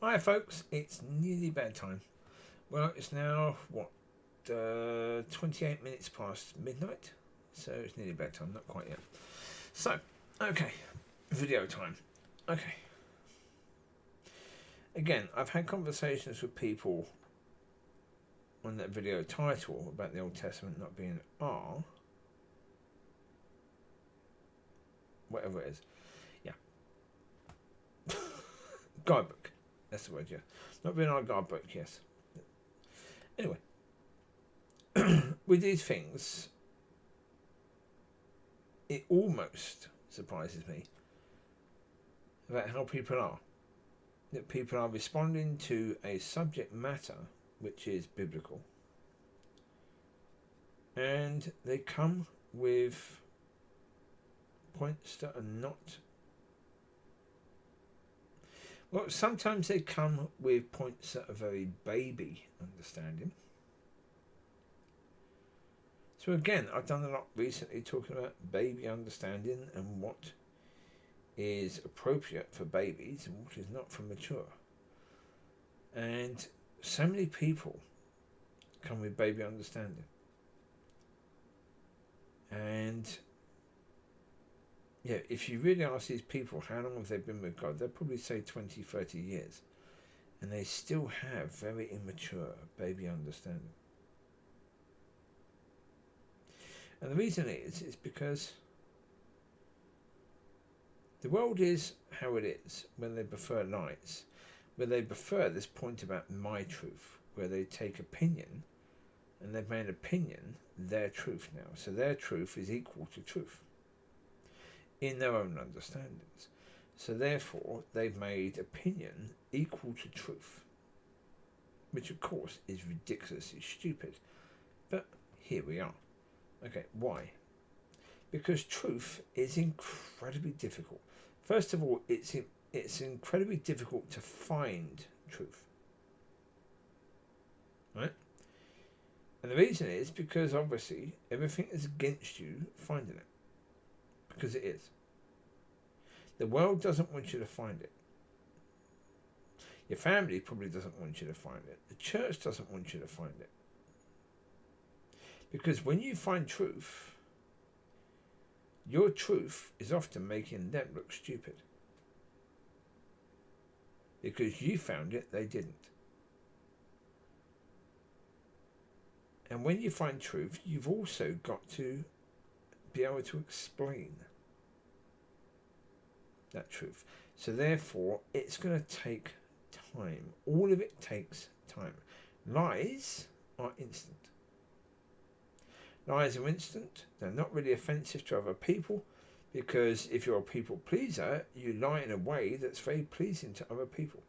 Hi folks, it's nearly bedtime. Well, it's now, what, 28 minutes past midnight? So it's nearly bedtime, not quite yet. So, okay, video time. Okay. Again, I've had conversations with people on that video title about the Old Testament not being R, whatever it is. Yeah. Guidebook. That's the word, yeah. Not being our guidebook, yes. Anyway, with these things, it almost surprises me about how people are. That people are responding to a subject matter which is biblical, and they come with points that are not. Well, sometimes they come with points that are very baby understanding. So again, I've done a lot recently talking about baby understanding and what is appropriate for babies and what is not for mature. And so many people come with baby understanding. And yeah, if you really ask these people how long have they been with God, they'll probably say 20, 30 years. And they still have very immature baby understanding. And the reason is because the world is how it is when they prefer lights, where they prefer this point about my truth, where they take opinion and they've made opinion their truth now. So their truth is equal to truth in their own understandings. So therefore they've made opinion equal to truth, which of course is ridiculously stupid. But here we are. Okay, why? Because truth is incredibly difficult. First of all, it's incredibly difficult to find truth. Right? And the reason is because obviously everything is against you finding it. Because it is. The world doesn't want you to find it. Your family probably doesn't want you to find it. The church doesn't want you to find it. Because when you find truth, your truth is often making them look stupid. Because you found it, they didn't. And when you find truth, you've also got to be able to explain that truth. So therefore, it's going to take time. All of it takes time. Lies are instant. Lies are instant. They're not really offensive to other people, because if you're a people pleaser, you lie in a way that's very pleasing to other people.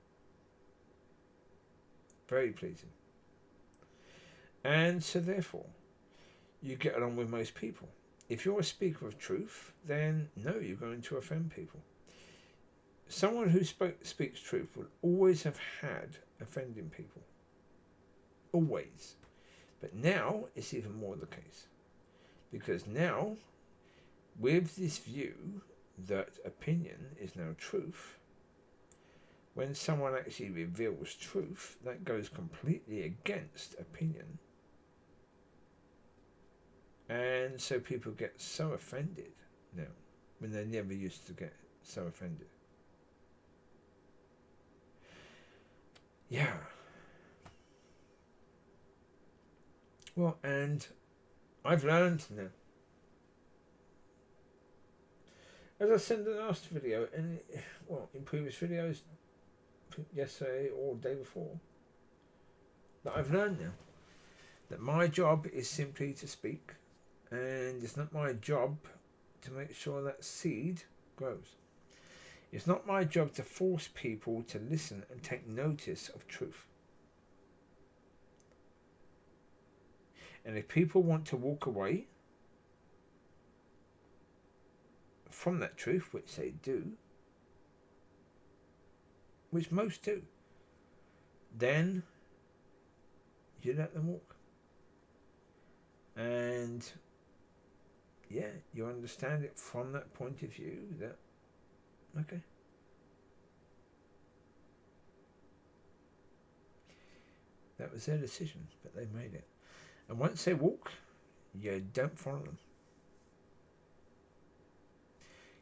Very pleasing. And so therefore, you get along with most people. If you're a speaker of truth, then no, you're going to offend people. Someone who speaks truth will always have had offending people. Always. But now it's even more the case. Because now, with this view that opinion is now truth, when someone actually reveals truth, that goes completely against opinion. And so people get so offended now, when they never used to get so offended. Yeah. Well, and I've learned now. As I said in the last video, and in previous videos, yesterday or the day before, that I've learned now that my job is simply to speak, and it's not my job to make sure that seed grows. It's not my job to force people to listen and take notice of truth. And if people want to walk away from that truth, which they do, which most do, then you let them walk. And yeah, you understand it from that point of view that, okay. That was their decision, but they made it. And once they walk, you don't follow them.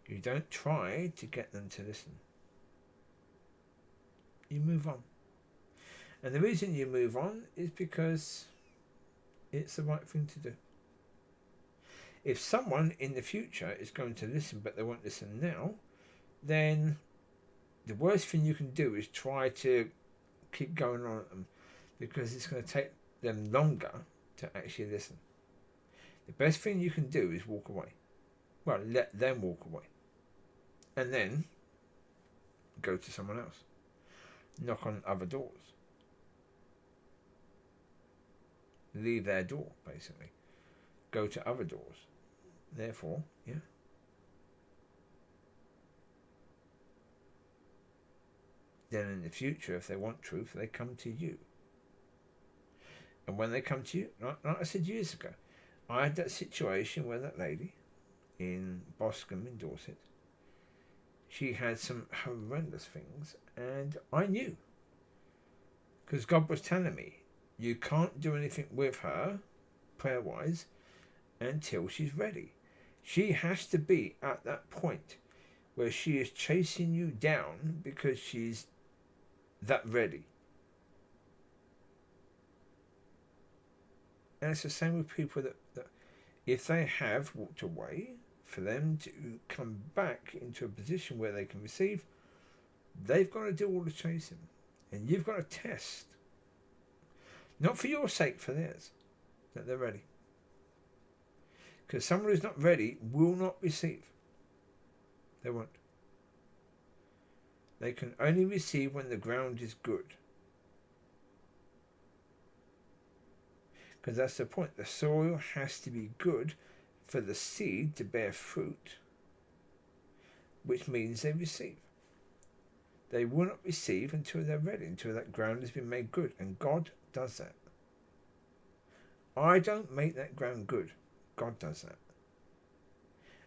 You don't try to get them to listen. You move on. And the reason you move on is because it's the right thing to do. If someone in the future is going to listen but they won't listen now, then the worst thing you can do is try to keep going on at them, because it's going to take them longer to actually listen. The best thing you can do is walk away. Well, let them walk away. And then go to someone else. Knock on other doors. Leave their door, basically. Go to other doors. Therefore, yeah. Then in the future, if they want truth, they come to you. And when they come to you, like I said years ago, I had that situation where that lady in Boscombe in Dorset, she had some horrendous things, and I knew. Because God was telling me, you can't do anything with her, prayer-wise, until she's ready. She has to be at that point where she is chasing you down because she's that ready. And it's the same with people that if they have walked away, for them to come back into a position where they can receive, they've got to do all the chasing. And you've got to test. Not for your sake, for theirs, that they're ready. Because someone who's not ready will not receive. They won't. They can only receive when the ground is good. Because that's the point. The soil has to be good for the seed to bear fruit, which means they receive. They will not receive until they're ready, until that ground has been made good. And God does that. I don't make that ground good. God does that.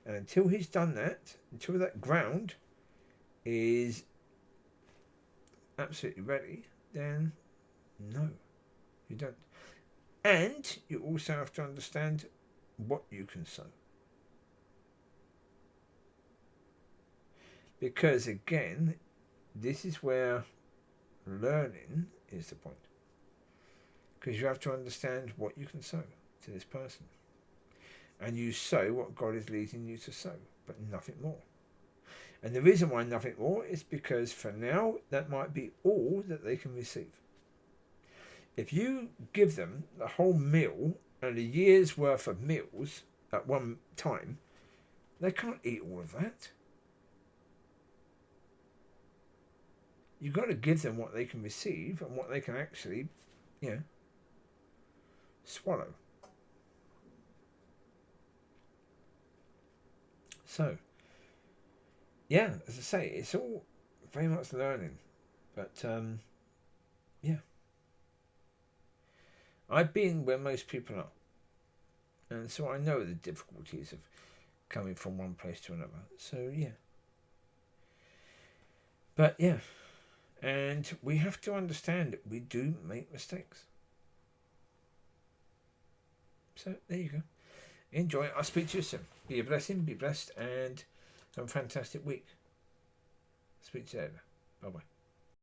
And until he's done that, until that ground is absolutely ready, then no, you don't. And you also have to understand what you can sow. Because again, this is where learning is the point. Because you have to understand what you can sow to this person. And you sow what God is leading you to sow, but nothing more. And the reason why nothing more is because for now, that might be all that they can receive. If you give them the whole meal and a year's worth of meals at one time, they can't eat all of that. You've got to give them what they can receive and what they can actually, swallow. So, as I say, it's all very much learning. But, I've been where most people are. And so I know the difficulties of coming from one place to another. So, But, and we have to understand that we do make mistakes. So, there you go. Enjoy. I'll speak to you soon. Be a blessing, be blessed, and have a fantastic week. Speak to you later. Bye-bye.